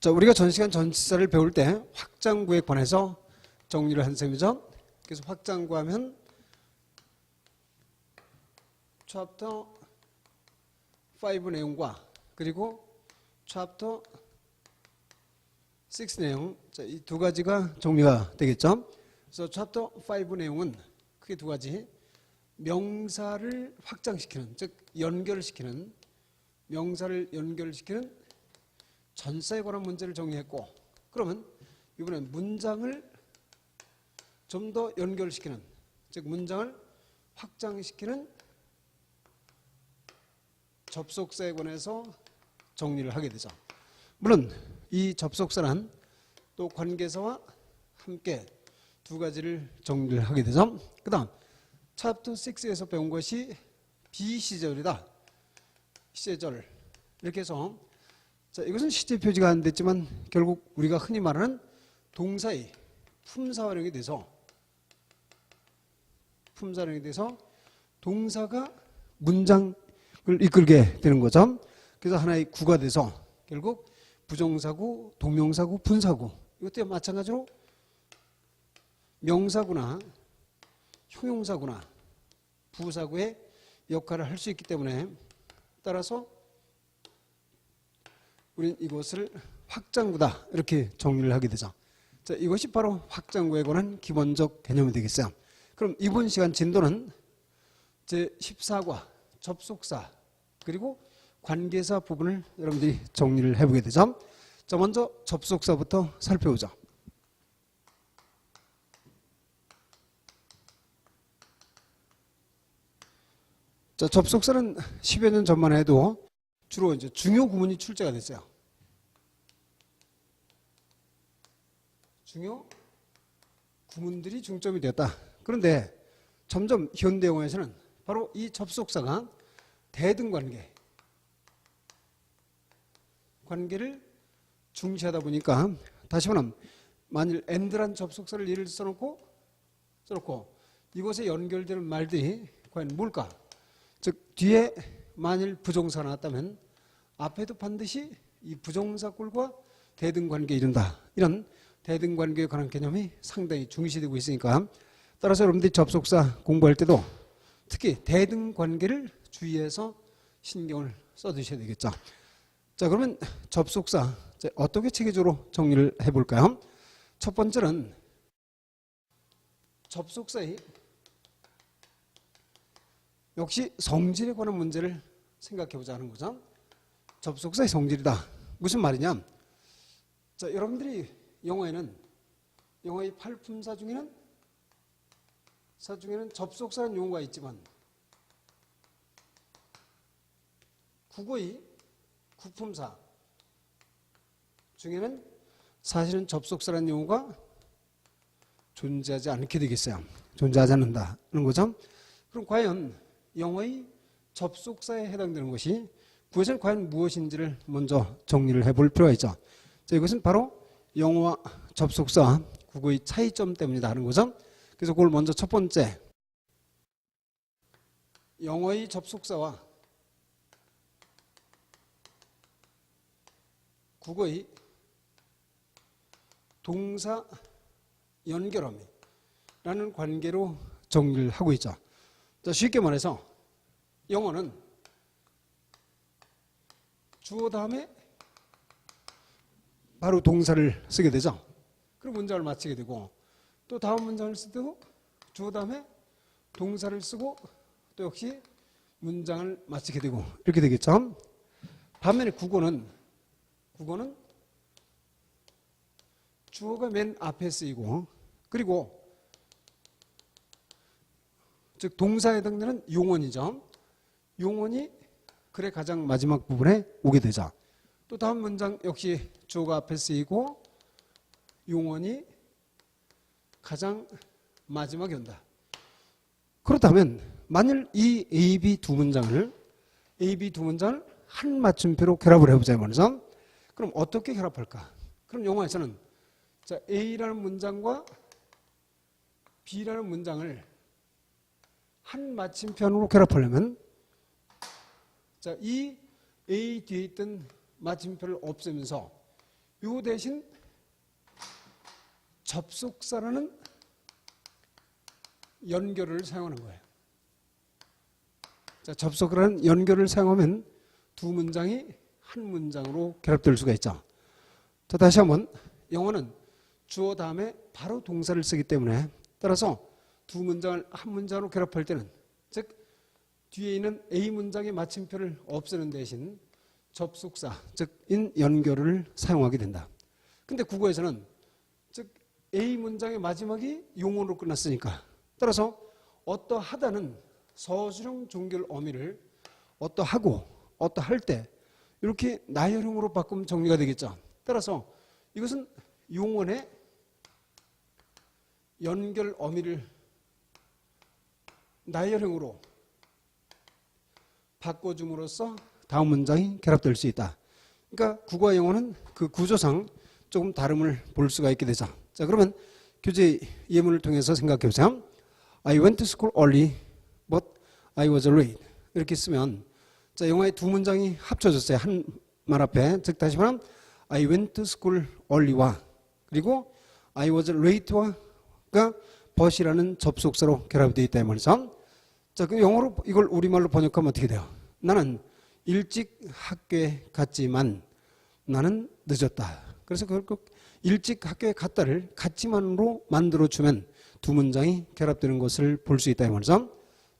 자, 우리가 전 시간 전치사를 배울 때 확장구에 관해서 정리를 한 셈이죠. 그래서 확장구 하면 챕터 5 내용과 그리고 챕터 6 내용, 자, 이 두 가지가 정리가 되겠죠. 그래서 챕터 5 내용은 크게 두 가지. 명사를 확장시키는, 즉 연결시키는, 명사를 연결시키는 전사에 관한 문제를 정리했고, 그러면 이번엔 문장을 좀 더 연결시키는, 즉 문장을 확장시키는 접속사에 관해서 정리를 하게 되죠. 물론 이 접속사란 또 관계사와 함께 두 가지를 정리를 하게 되죠. 그 다음 챕터 6에서 배운 것이 비시제절이다. 시제절 이렇게 해서, 자, 이것은 시제 표지가 안 됐지만 결국 우리가 흔히 말하는 동사의 품사활용이 돼서 동사가 문장을 이끌게 되는 거죠. 그래서 하나의 구가 돼서 결국 부정사구, 동명사구, 분사구, 이것도 마찬가지로 명사구나 형용사구나 부사구의 역할을 할 수 있기 때문에, 따라서 우리는 이것을 확장구다 이렇게 정리를 하게 되죠. 자, 이것이 바로 확장구에 관한 기본적 개념이 되겠어요. 그럼 이번 시간 진도는 제14과 접속사 그리고 관계사 부분을 여러분들이 정리를 해보게 되죠. 자, 먼저 접속사부터 살펴보죠. 자, 접속사는 10여 년 전만 해도 주로 이제 중요 구문이 출제가 됐어요. 중요 구문들이 중점이 되었다. 그런데 점점 현대 영어에서는 바로 이 접속사가 관계를 중시하다 보니까, 다시 말하면 만일 and란 접속사를 예를 써놓고 이것에 연결되는 말들이 과연 뭘까? 즉 뒤에 만일 부정사가 나왔다면 앞에도 반드시 이 부정사꼴과 대등관계에 이른다. 이런 대등관계에 관한 개념이 상당히 중시되고 있으니까, 따라서 여러분들이 접속사 공부할 때도 특히 대등관계를 주의해서 신경을 써두셔야 되겠죠. 자, 그러면 접속사 어떻게 체계적으로 정리를 해볼까요? 첫 번째는 접속사의 역시 성질에 관한 문제를 생각해보자 하는 거죠. 접속사의 성질이다. 무슨 말이냐? 자, 여러분들이 영어의 팔품사 중에는 접속사라는 용어가 있지만 국어의 구품사 중에는 사실은 접속사라는 용어가 존재하지 않게 되겠어요. 존재하지 않는다는 거죠. 그럼 과연 영어의 접속사에 해당되는 것이 구어에서는 과연 무엇인지를 먼저 정리를 해볼 필요가 있죠. 자, 이것은 바로 영어와 접속사, 국어의 차이점 때문이다 하는 거죠. 그래서 그걸 먼저 첫 번째, 영어의 접속사와 국어의 동사 연결함이라는 관계로 정리를 하고 있죠. 자, 쉽게 말해서 영어는 주어 다음에 바로 동사를 쓰게 되죠. 그리고 문장을 마치게 되고, 또 다음 문장을 쓸 때도 주어 다음에 동사를 쓰고 또 역시 문장을 마치게 되고 이렇게 되겠죠. 반면에 국어는 주어가 맨 앞에 쓰이고, 그리고 즉 동사에 해당되는 용언이죠. 용언이 글의 가장 마지막 부분에 오게 되죠. 또 다음 문장 역시 주어가 앞에 쓰이고 용언이 가장 마지막에 온다. 그렇다면 만일 이 A, B 두 문장을 한 맞춤표로 결합을 해보자 말이죠. 그럼 어떻게 결합할까? 그럼 영어에서는 자, A라는 문장과 B라는 문장을 한 마침표로 결합하려면, 자, 이 A 뒤에 있던 마침표를 없애면서 요 대신 접속사라는 연결을 사용하는 거예요. 자, 접속사라는 연결을 사용하면 두 문장이 한 문장으로 결합될 수가 있죠. 자, 다시 한번 영어는 주어 다음에 바로 동사를 쓰기 때문에 따라서 두 문장을 한 문장으로 결합할 때는 즉 뒤에 있는 A 문장의 마침표를 없애는 대신 접속사, 즉 인 연결을 사용하게 된다. 근데 국어에서는 즉 A 문장의 마지막이 용어로 끝났으니까 따라서 어떠하다는 서술형 종결 어미를 어떠하고 어떠할 때 이렇게 나열형으로 바꾸면 정리가 되겠죠. 따라서 이것은 용언의 연결 어미를 나열형으로 바꿔줌으로써 다음 문장이 결합될 수 있다. 그러니까 국어와 영어는 그 구조상 조금 다름을 볼 수가 있게 되죠. 자, 그러면 교재 예문을 통해서 생각해 보세요. I went to school early, but I was late. 이렇게 쓰면 자, 영어의 두 문장이 합쳐졌어요. 한 말 앞에. 즉 다시 말하면 I went to school early와 그리고 I was late와 but이라는 접속사로 결합이 되어 있다 이 말이죠. 자, 그 영어로 이걸 우리말로 번역하면 어떻게 돼요? 나는 일찍 학교에 갔지만 나는 늦었다. 그래서 결국 일찍 학교에 갔다를 갔지만으로 만들어주면 두 문장이 결합되는 것을 볼 수 있다 이 말이죠.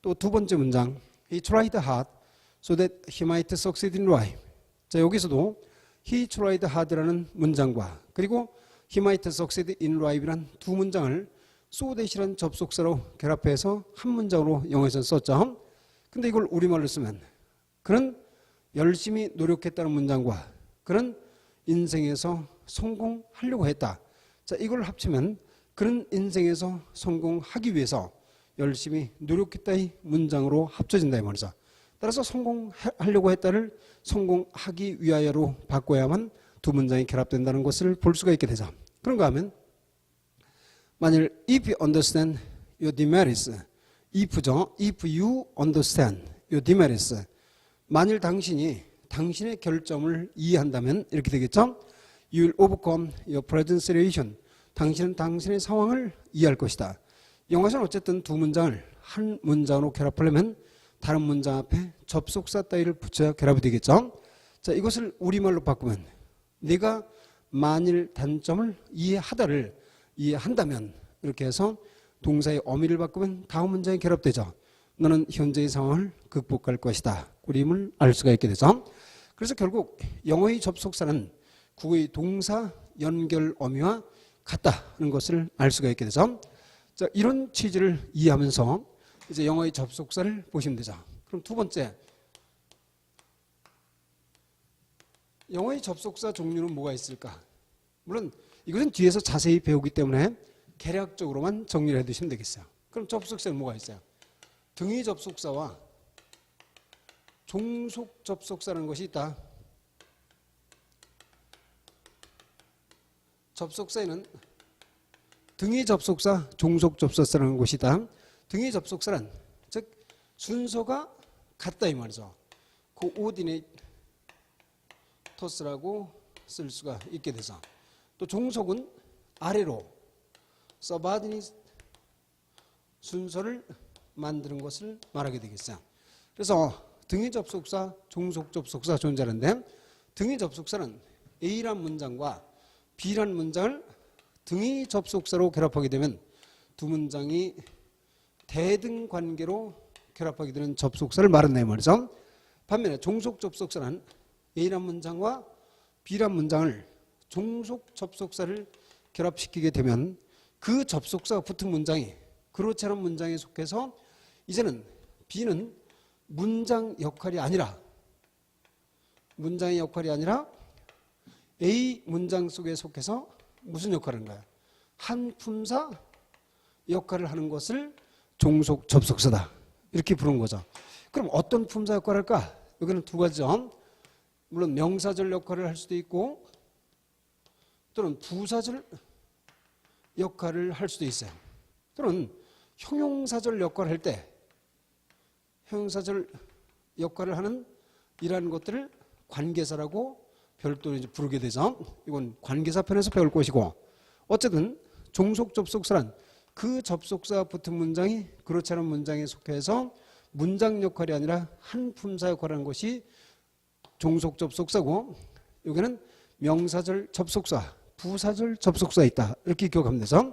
또 두 번째 문장 He tried hard so that he might succeed in life. 자, 여기서도 He tried hard라는 문장과 그리고 He might succeed in life란 두 문장을 so that이라는 접속사로 결합해서 한 문장으로 영어에서 썼죠. 근데 이걸 우리말로 쓰면 그는 열심히 노력했다는 문장과 그는 인생에서 성공하려고 했다. 자, 이걸 합치면 그는 인생에서 성공하기 위해서 열심히 노력했다 이 문장으로 합쳐진다 이 말이죠. 따라서 성공하려고 했다를 성공하기 위하여로 바꿔야만 두 문장이 결합된다는 것을 볼 수가 있게 되죠. 그런가 하면 만일 if you understand your demerits, if죠. if you understand your demerits, 만일 당신이 당신의 결점을 이해한다면 이렇게 되겠죠. You will overcome your present situation. 당신은 당신의 상황을 이해할 것이다. 영어에서는 어쨌든 두 문장을 한 문장으로 결합하려면 다른 문장 앞에 접속사 따위를 붙여야 결합이 되겠죠. 자, 이것을 우리말로 바꾸면 내가 만일 단점을 이해하다를 이해한다면 이렇게 해서 동사의 어미를 바꾸면 다음 문장이 결합되죠. 너는 현재의 상황을 극복할 것이다. 그림을 알 수가 있게 되죠. 그래서 결국 영어의 접속사는 국어의 동사 연결 어미와 같다는 것을 알 수가 있게 되죠. 자, 이런 취지를 이해하면서 이제 영어의 접속사를 보시면 되죠. 그럼 두 번째, 영어의 접속사 종류는 뭐가 있을까? 물론 이것은 뒤에서 자세히 배우기 때문에 개략적으로만 정리를 해두시면 되겠어요. 그럼 접속사는 뭐가 있어요? 등위 접속사와 종속 접속사라는 것이 있다. 접속사에는 등위 접속사, 종속 접속사라는 것이 있다. 등위 접속사는 즉 순서가 같다 이 말이죠. 코오디네이터스라고 쓸 수가 있게 돼서 또 종속은 아래로 서바디니 순서를 만드는 것을 말하게 되겠어요. 그래서 등위 접속사, 종속 접속사 존재하는데 등위 접속사는 A란 문장과 B란 문장을 등위 접속사로 결합하게 되면 두 문장이 대등 관계로 결합하게 되는 접속사를 말한다 이 말이죠. 반면에 종속 접속사는 A란 문장과 B란 문장을 종속 접속사를 결합시키게 되면 그 접속사가 붙은 문장이 그렇지않은 문장에 속해서 이제는 B는 문장의 역할이 아니라 A 문장 속에 속해서 무슨 역할을 하는 거야? 한 품사 역할을 하는 것을 종속 접속사다. 이렇게 부르는 거죠. 그럼 어떤 품사 역할을 할까? 여기는 두 가지죠. 물론 명사절 역할을 할 수도 있고 또는 부사절 역할을 할 수도 있어요. 또는 형용사절 역할을 할 때 형용사절 역할을 하는 이러한 것들을 관계사라고 별도로 이제 부르게 되죠. 이건 관계사 편에서 배울 것이고, 어쨌든 종속 접속사란 그 접속사가 붙은 문장이 그렇지 않은 문장에 속해서 문장 역할이 아니라 한 품사 역할을 하는 것이 종속 접속사고, 여기는 명사절 접속사, 부사절 접속사 있다. 이렇게 기억하면 되죠.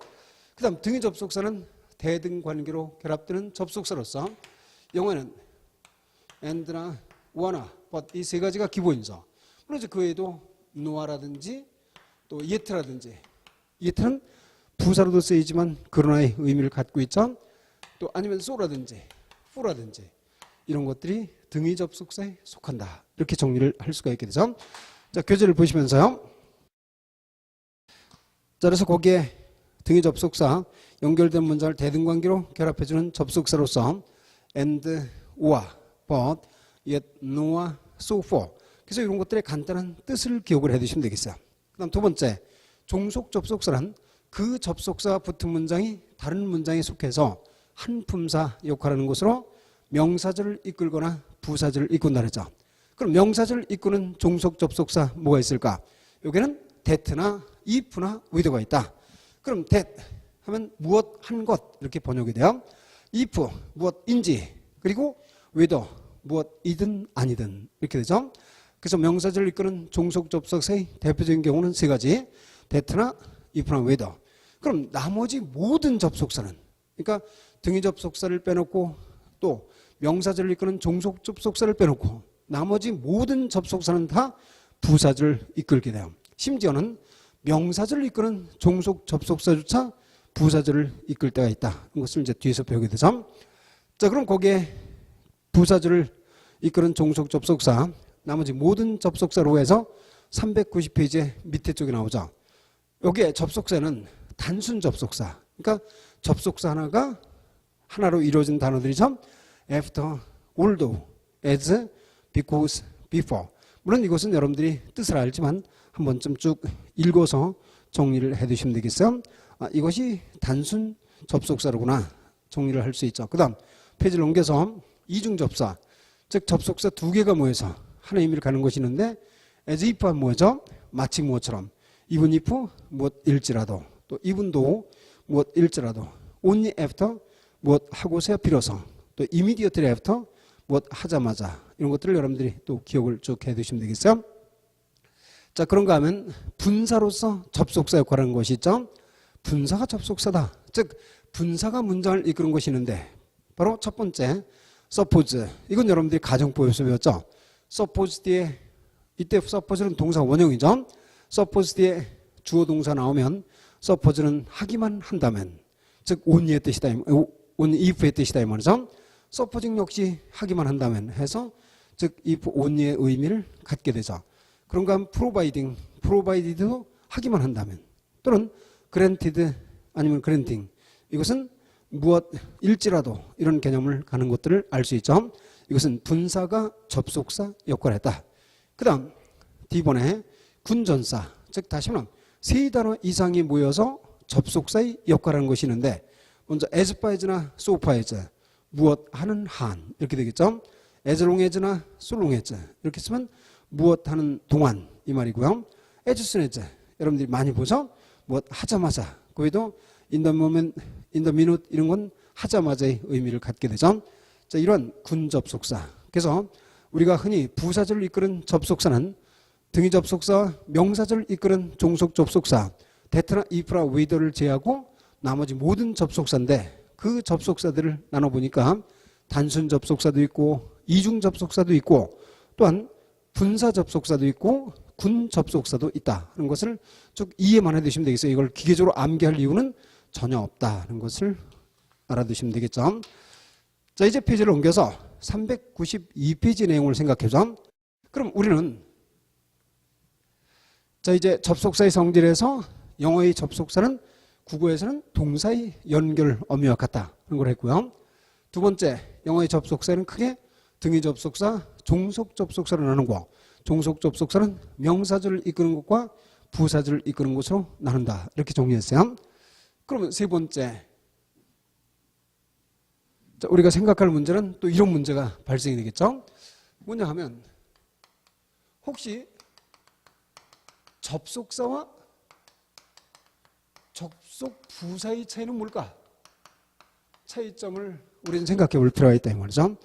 그 다음 등위 접속사는 대등 관계로 결합되는 접속사로서 영어에는 and나 wanna, but 이 세 가지가 기본이죠. 물론 이제 그 외에도 no아라든지 또 yet라든지, yet는 부사로도 쓰이지만 그러나의 의미를 갖고 있죠. 또 아니면 so라든지 for라든지 이런 것들이 등위 접속사에 속한다. 이렇게 정리를 할 수가 있게 되죠. 자, 교재를 보시면서요. 자, 그래서 거기에 등위 접속사, 연결된 문장을 대등관계로 결합해주는 접속사로서 and, or, but, yet, no와 so for. 그래서 이런 것들의 간단한 뜻을 기억을 해두시면 되겠어요. 그 다음 두 번째, 종속 접속사란 그 접속사가 붙은 문장이 다른 문장에 속해서 한 품사 역할하는 것으로 명사절을 이끌거나 부사절을 이끈다 그랬죠. 그럼 명사절을 이끄는 종속 접속사 뭐가 있을까? 여기는 that나 if나 with가 있다. 그럼 that 하면 무엇 한 것 이렇게 번역이 돼요. if 무엇인지, 그리고 whether 무엇이든 아니든 이렇게 되죠. 그래서 명사절을 이끄는 종속 접속사의 대표적인 경우는 세 가지, that나 if나 whether. 그럼 나머지 모든 접속사는, 그러니까 등위 접속사를 빼놓고 또 명사절을 이끄는 종속 접속사를 빼놓고 나머지 모든 접속사는 다 부사절을 이끌게 돼요. 심지어는 명사절을 이끄는 종속 접속사조차 부사절을 이끌 때가 있다. 이것을 이제 뒤에서 배우게 되죠. 자, 그럼 거기에 부사절을 이끄는 종속 접속사, 나머지 모든 접속사로 해서 390페이지 밑에 쪽에 나오죠. 여기에 접속사는 단순 접속사, 그러니까 접속사 하나가 하나로 이루어진 단어들이죠. after, although, as, because, before. 물론 이것은 여러분들이 뜻을 알지만 한 번쯤 쭉 읽어서 정리를 해두시면 되겠어요. 이것이 단순 접속사로구나 정리를 할 수 있죠. 그 다음 페이지를 넘겨서 이중접사, 즉 접속사 두 개가 모여서 하나의 의미를 가는 것이 있는데 as if와 뭐죠? 마치 무엇처럼, even if 무엇일지라도, 또 even though 무엇일지라도, only after 무엇 하고서야 비로소, 또 immediately after 무엇 하자마자, 이런 것들을 여러분들이 또 기억을 쭉 해두시면 되겠어요. 자, 그런가 하면 분사로서 접속사 역할을 하는 것이 있죠. 분사가 접속사다. 즉 분사가 문장을 이끄는 것이 있는데 바로 첫 번째 suppose. 이건 여러분들이 가정법에서 배웠죠. suppose 뒤에, 이때 suppose는 동사 원형이죠. suppose 뒤에 주어 동사 나오면 suppose는 하기만 한다면, 즉 only의 뜻이다, only if의 뜻이다 이 말이죠. supposing 역시 하기만 한다면 해서 즉 if only의 의미를 갖게 되죠. 그런가 하면 provided도 하기만 한다면, 또는 granted 아니면 granting, 이것은 무엇일지라도 이런 개념을 가는 것들을 알 수 있죠. 이것은 분사가 접속사 역할을 했다. 그 다음 D번에 군전사, 즉 다시 말하면 세 단어 이상이 모여서 접속사의 역할을 하는 것이 있는데, 먼저 as far as나 so far as, 무엇 하는 한 이렇게 되겠죠. as long as나 so long as 이렇게 쓰면 무엇 하는 동안 이 말이고요. as soon as 여러분들이 많이 보죠. 무엇 하자마자, 그 외에도 in the moment, in the minute 이런 건 하자마자의 의미를 갖게 되죠. 자, 이런 군접속사. 그래서 우리가 흔히 부사절을 이끄는 접속사는 등위 접속사, 명사절을 이끄는 종속 접속사, that나 if나 whether를 제외하고 나머지 모든 접속사인데, 그 접속사들을 나눠보니까 단순 접속사도 있고 이중 접속사도 있고 또한 분사 접속사도 있고 군 접속사도 있다 하는 것을 쭉 이해만 해두시면 되겠어요. 이걸 기계적으로 암기할 이유는 전혀 없다는 것을 알아두시면 되겠죠. 자, 이제 페이지를 옮겨서 392페이지 내용을 생각해보죠. 그럼 우리는 자, 이제 접속사의 성질에서 영어의 접속사는 국어에서는 동사의 연결 어미와 같다 하는 걸 했고요. 두 번째, 영어의 접속사는 크게 등위 접속사, 종속 접속사로 나누고, 종속 접속사는 명사절을 이끄는 것과 부사절을 이끄는 것으로 나눈다. 이렇게 정리했어요. 그러면 세 번째, 자, 우리가 생각할 문제는 또 이런 문제가 발생이 되겠죠. 뭐냐 하면 혹시 접속사와 접속 부사의 차이는 뭘까? 차이점을 우리는 생각해 볼 필요가 있다 이 말이죠.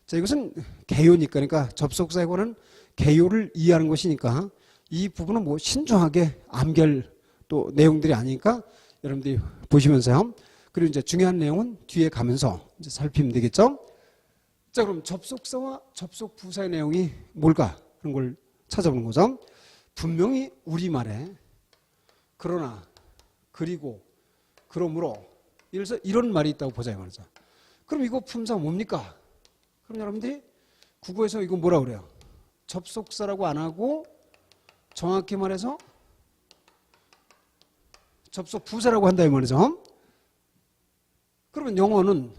자, 이것은 개요니까, 그러니까 접속사에 관한 개요를 이해하는 것이니까 이 부분은 뭐 신중하게 암기할 또 내용들이 아니니까 여러분들이 보시면서요. 그리고 이제 중요한 내용은 뒤에 가면서 이제 살피면 되겠죠. 자, 그럼 접속사와 접속 부사의 내용이 뭘까? 그런 걸 찾아보는 거죠. 분명히 우리말에 그러나, 그리고, 그러므로 이래서 이런 말이 있다고 보자 이 말이죠. 그럼 이거 품사 뭡니까? 그럼 여러분들이 국어에서 이거 뭐라 그래요? 접속사라고 안 하고 정확히 말해서 접속 부사라고 한다 이 말이죠. 그러면 영어는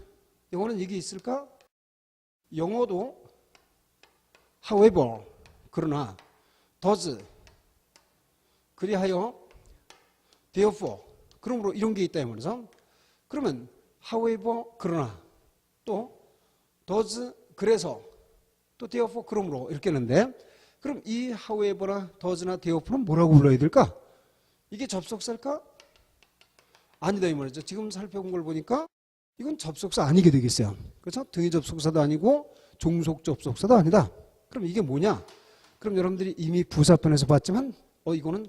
이게 있을까? 영어도 however, 그러나, does, 그리하여, therefore, 그러므로 이런 게 있다 이 말이죠. 그러면 however, 그러나, 또 does, 그래서, 또 therefore, 그러므로 이렇게 했는데, 그럼 이 however나 does나 therefore는 뭐라고 불러야 될까? 이게 접속사일까? 아니다 이 말이죠. 지금 살펴본 걸 보니까 이건 접속사 아니게 되겠어요. 그래서 등위 접속사도 아니고 종속 접속사도 아니다. 그럼 이게 뭐냐? 그럼 여러분들이 이미 부사편에서 봤지만 이거는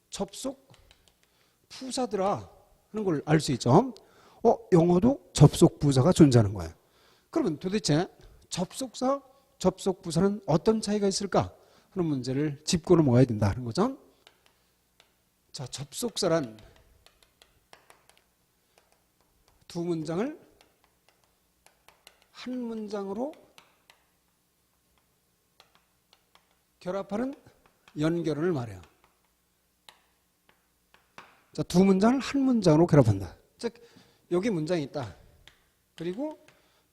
접속 부사더라 하는 걸 알 수 있죠. 영어도 접속 부사가 존재하는 거예요. 그러면 도대체 접속사, 접속 부사는 어떤 차이가 있을까 하는 문제를 짚고 넘어가야 된다 하는 거죠. 자, 접속사란 두 문장을 한 문장으로 결합하는 연결을 말해요. 자, 두 문장을 한 문장으로 결합한다. 즉, 여기 문장이 있다. 그리고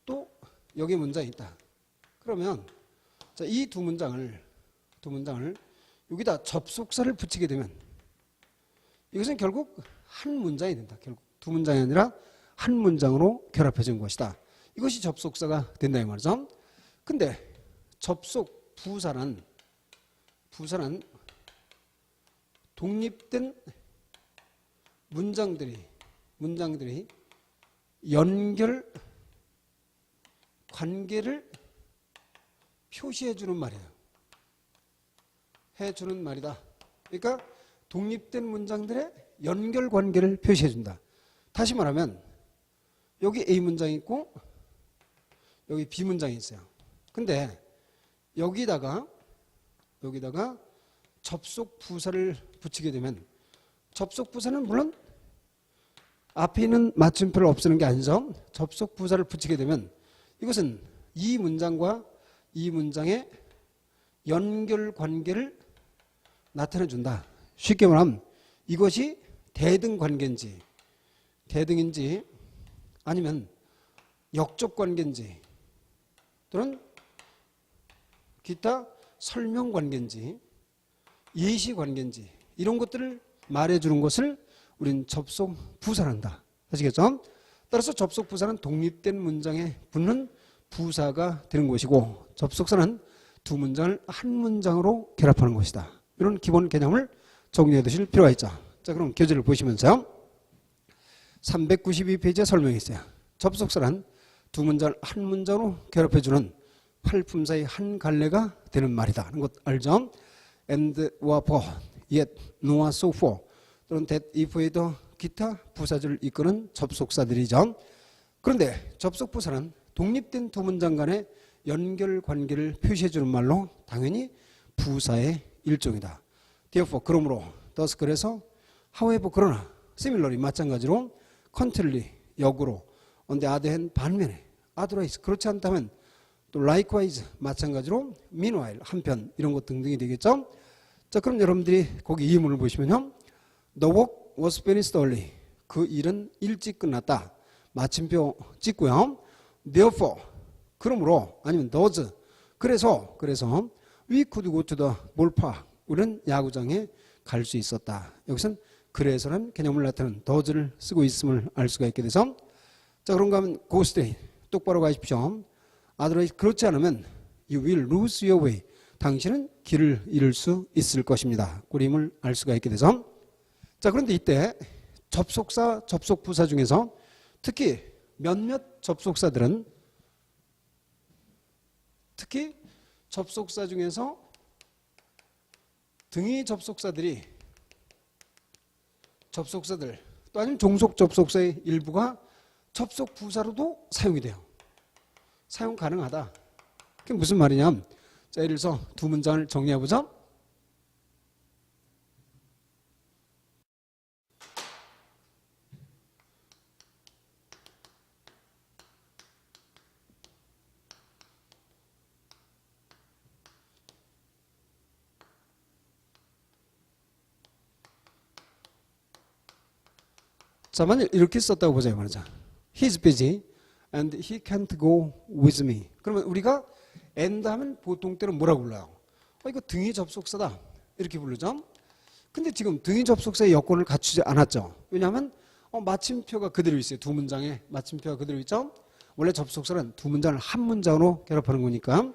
또 여기 문장이 있다. 그러면 자, 이 두 문장을 여기다 접속사를 붙이게 되면 이것은 결국 한 문장이 된다. 결국 두 문장이 아니라 한 문장으로 결합해진 것이다. 이것이 접속사가 된다 이 말이죠. 근데 접속 부사란 독립된 문장들이 연결 관계를 표시해주는 말이에요. 해주는 말이다. 그러니까 독립된 문장들의 연결 관계를 표시해준다. 다시 말하면 여기 A 문장이 있고 여기 B 문장이 있어요. 근데 여기다가 접속 부사를 붙이게 되면 접속 부사는 물론 앞에 있는 맞춤표를 없애는 게 아니죠. 접속 부사를 붙이게 되면 이것은 이 문장과 이 문장의 연결 관계를 나타내 준다. 쉽게 말하면 이것이 대등 관계인지 대등인지 아니면 역적 관계인지 또는 기타 설명 관계인지 예시 관계인지 이런 것들을 말해주는 것을 우린 접속 부사란다. 아시겠죠? 따라서 접속 부사는 독립된 문장에 붙는 부사가 되는 것이고 접속사는 두 문장을 한 문장으로 결합하는 것이다. 이런 기본 개념을 정리해 두실 필요가 있죠. 자, 그럼 교재를 보시면서요. 392페이지에 설명이 있어요. 접속사란 두 문장을 한 문장으로 결합해주는 활품사의 한 갈래가 되는 말이다. 하는 것 알죠? and와 for, yet, no와 so for 또는 that, if에 더 기타 부사절을 이끄는 접속사들이죠. 그런데 접속 부사는 독립된 두 문장 간의 연결 관계를 표시해주는 말로 당연히 부사의 일종이다. therefore, 그러므로, thus, 그래서, however, 그러나, similarly, 마찬가지로, contrarily, 역으로, on the other hand, 반면에, otherwise, 그렇지 않다면, 또 likewise, 마찬가지로, meanwhile, 한편, 이런 것 등등이 되겠죠. 자, 그럼 여러분들이 거기 이문을 보시면요. The work was finished early. 그 일은 일찍 끝났다. 마침표 찍고요. Therefore, 그러므로, 아니면 thus, 그래서, we could go to the ballpark. 우리는 야구장에 갈 수 있었다. 여기서는 그래서는 개념을 나타내는 does를 쓰고 있음을 알 수가 있게 돼서 자, 그런가 하면 go straight. 똑바로 가십시오. otherwise, 그렇지 않으면 you will lose your way. 당신은 길을 잃을 수 있을 것입니다. 그림을 알 수가 있게 되죠. 자, 그런데 이때 접속사, 접속부사 중에서 특히 몇몇 접속사들은 특히 접속사 중에서 등위 접속사들 또 아니면 종속 접속사의 일부가 접속 부사로도 사용이 돼요. 사용 가능하다. 그게 무슨 말이냐? 자, 예를 들어서 두 문장을 정리해 보죠. 자, 만약 이렇게 썼다고 보자 말이죠. He's busy and he can't go with me. 그러면 우리가 and 하면 보통 때는 뭐라고 불러요? 이거 등위 접속사다. 이렇게 부르죠. 근데 지금 등위 접속사의 여건을 갖추지 않았죠. 왜냐하면 마침표가 그대로 있어요. 두 문장에 마침표가 그대로 있죠. 원래 접속사는 두 문장을 한 문장으로 결합하는 거니까.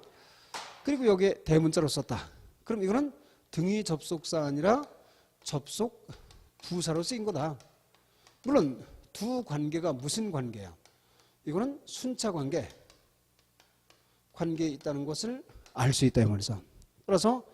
그리고 여기에 대문자로 썼다. 그럼 이거는 등위 접속사 아니라 접속 부사로 쓰인 거다. 물론 두 관계가 무슨 관계야? 이거는 순차 관계에 있다는 것을 알 수 있다 이 말이죠. 따라서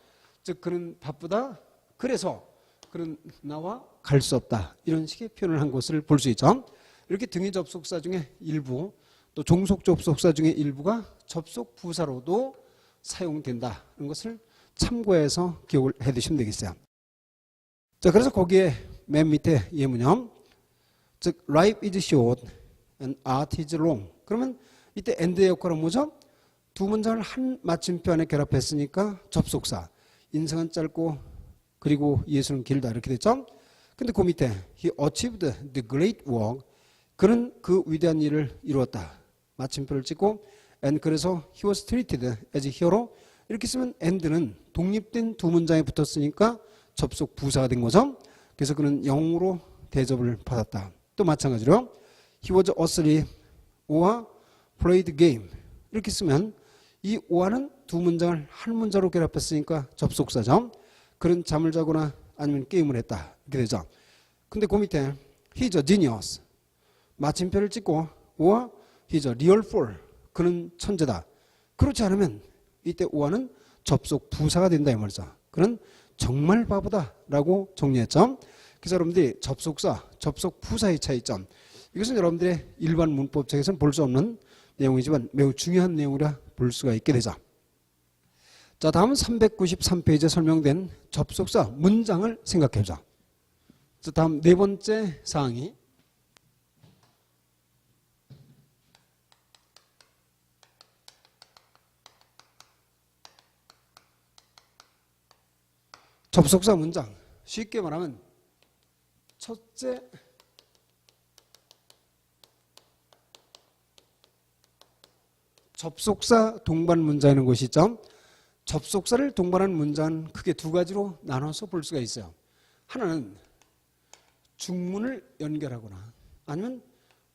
즉 그는 바쁘다. 그래서 그는 나와 갈 수 없다. 이런 식의 표현을 한 것을 볼 수 있죠. 이렇게 등위 접속사 중에 일부 또 종속 접속사 중에 일부가 접속 부사로도 사용된다는 것을 참고해서 기억을 해 두시면 되겠어요. 자, 그래서 거기에 맨 밑에 예문형 즉 life is short and art is long. 그러면 이때 and의 역할은 뭐죠? 두 문장을 한 마침표 안에 결합했으니까 접속사. 인생은 짧고 그리고 예술은 길다 이렇게 됐죠? 근데 그 밑에 he achieved the great work. 그는 그 위대한 일을 이루었다. 마침표를 찍고 and 그래서 he was treated as a hero. 이렇게 쓰면 and는 독립된 두 문장에 붙었으니까 접속 부사가 된 거죠. 그래서 그는 영웅으로 대접을 받았다. 또 마찬가지로 he was asleep or played game. 이렇게 쓰면 이 or는 두 문장을 한 문자로 결합했으니까 접속사죠. 그는 잠을 자거나 아니면 게임을 했다. 이렇게 되죠. 근데 그 밑에 he's a genius. 마침표를 찍고 or he's a real fool. 그는 천재다. 그렇지 않으면 이때 or는 접속 부사가 된다 이 말이죠. 그는 정말 바보다라고 정리했죠. 그래서 여러분들이 접속사, 접속 부사의 차이점. 이것은 여러분들의 일반 문법책에서는 볼 수 없는 내용이지만 매우 중요한 내용이라 볼 수가 있게 되죠. 자, 다음은 393페이지에 설명된 접속사 문장을 생각해 보자. 자, 다음 네 번째 사항이 접속사 문장. 쉽게 말하면 첫째 접속사 동반 문장이라는 것이 있죠. 접속사를 동반한 문장은 크게 두 가지로 나눠서 볼 수가 있어요. 하나는 중문을 연결하거나 아니면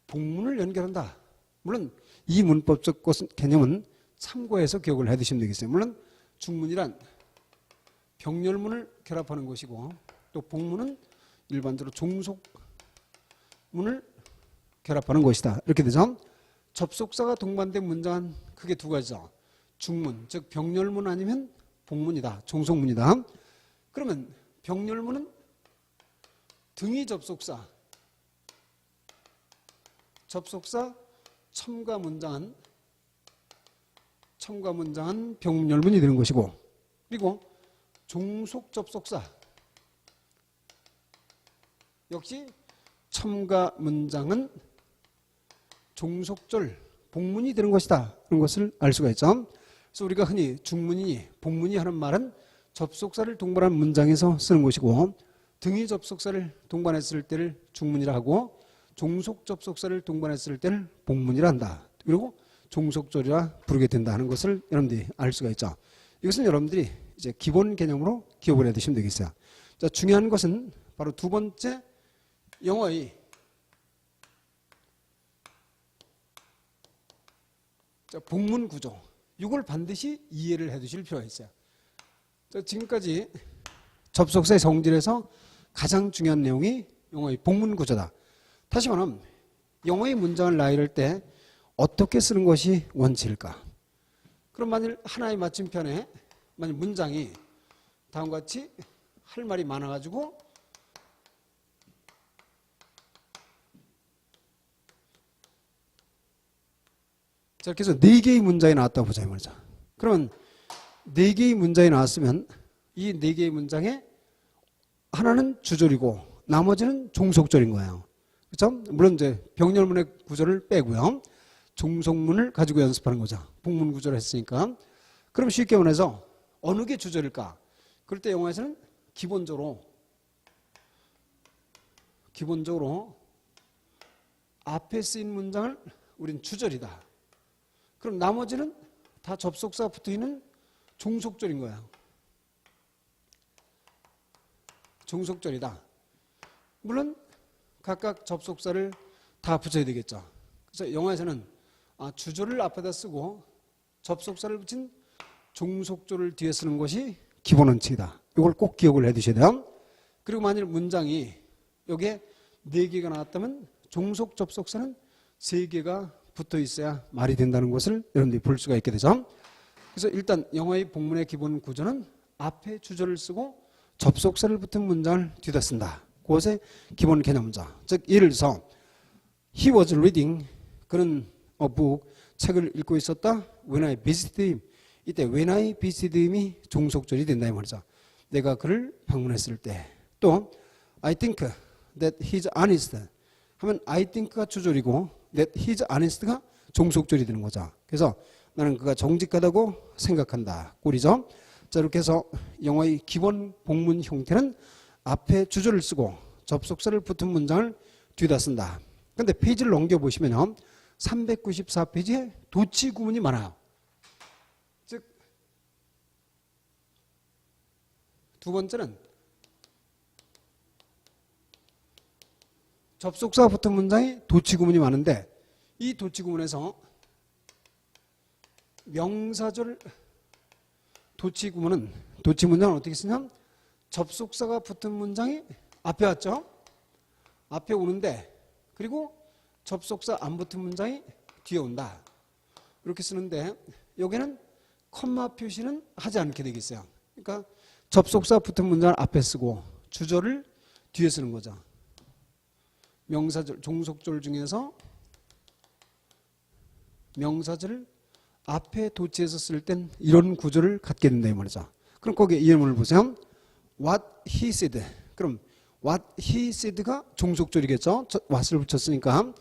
복문을 연결한다. 물론 이 문법적 개념은 참고해서 기억을 해 두시면 되겠어요. 물론 중문이란 병렬문을 결합하는 것이고 또 복문은 일반적으로 종속문을 결합하는 것이다. 이렇게 되죠. 접속사가 동반된 문장은 크게 두 가지죠. 중문, 즉 병렬문 아니면 복문이다. 종속문이다. 그러면 병렬문은 등위 접속사, 접속사 첨가 문장은 병렬문이 되는 것이고 그리고 종속 접속사 역시 첨가 문장은 종속절, 복문이 되는 것이다. 그런 것을 알 수가 있죠. 그래서 우리가 흔히 중문이니 복문이 하는 말은 접속사를 동반한 문장에서 쓰는 것이고 등위 접속사를 동반했을 때를 중문이라 하고 종속 접속사를 동반했을 때를 복문이라 한다. 그리고 종속절이라 부르게 된다 하는 것을 여러분들이 알 수가 있죠. 이것은 여러분들이 이제 기본 개념으로 기억을 해 두시면 되겠어요. 자, 중요한 것은 바로 두 번째 영어의 복문 구조. 이걸 반드시 이해를 해 두실 필요가 있어요. 자, 지금까지 접속사의 성질에서 가장 중요한 내용이 영어의 복문 구조다. 다시 말하면 영어의 문장을 나열할 때 어떻게 쓰는 것이 원칙일까? 그럼 만일 하나의 맞춤편에 만일 문장이 다음과 같이 할 말이 많아가지고 자, 이렇게 해서 4개의 문장이 나왔다고 보자 이 말이죠. 그러면 4개의 문장이 나왔으면 이 4개의 문장에 하나는 주절이고 나머지는 종속절인 거예요. 그렇죠? 물론 이제 병렬문의 구조를 빼고요. 종속문을 가지고 연습하는 거죠. 복문 구조를 했으니까. 그럼 쉽게 말해서 어느 게 주절일까? 그럴 때 영어에서는 기본적으로 앞에 쓰인 문장을 우린 주절이다. 그럼 나머지는 다 접속사 붙어있는 종속절인 거예요. 종속절이다. 물론 각각 접속사를 다 붙여야 되겠죠. 그래서 영어에서는 주절을 앞에다 쓰고 접속사를 붙인 종속절을 뒤에 쓰는 것이 기본 원칙이다. 이걸 꼭 기억을 해 두셔야 돼요. 그리고 만일 문장이 여기에 4개가 나왔다면 종속 접속사는 3개가 붙어 있어야 말이 된다는 것을 여러분들이 볼 수가 있게 되죠. 그래서 일단 영어의 복문의 기본 구조는 앞에 주절을 쓰고 접속사를 붙은 문장을 뒤에다 쓴다. 그것의 기본 개념이죠. 즉 예를 들어서 He was reading, 그는 a book, 책을 읽고 있었다. When I visited him, 이때 when I visited him이 종속절이 된다 이 말이죠. 내가 그를 방문했을 때. 또 I think that he's honest 하면 I think가 주절이고 that he's honest가 종속절이 되는 거죠. 그래서 나는 그가 정직하다고 생각한다. 꼴이죠. 자, 이렇게 해서 영어의 기본 복문 형태는 앞에 주절을 쓰고 접속사를 붙은 문장을 뒤에다 쓴다. 근데 페이지를 넘겨보시면요. 394페이지에 도치 구문이 많아요. 즉, 두 번째는 접속사 붙은 문장이 도치 구문이 많은데 이 도치 구문에서 명사절 도치 문장은 어떻게 쓰냐면 접속사가 붙은 문장이 앞에 왔죠. 앞에 오는데 그리고 접속사 안 붙은 문장이 뒤에 온다. 이렇게 쓰는데 여기는 컴마 표시는 하지 않게 되겠어요. 그러니까 접속사 붙은 문장을 앞에 쓰고 주절을 뒤에 쓰는 거죠. 명사절, 종속절 중에서 명사절을 앞에 도치해서 쓸 땐 이런 구조를 갖게 된다 이 말이죠. 그럼 거기에 이해문을 보세요. What he said. 그럼 what he said가 종속절이겠죠. what을 붙였으니까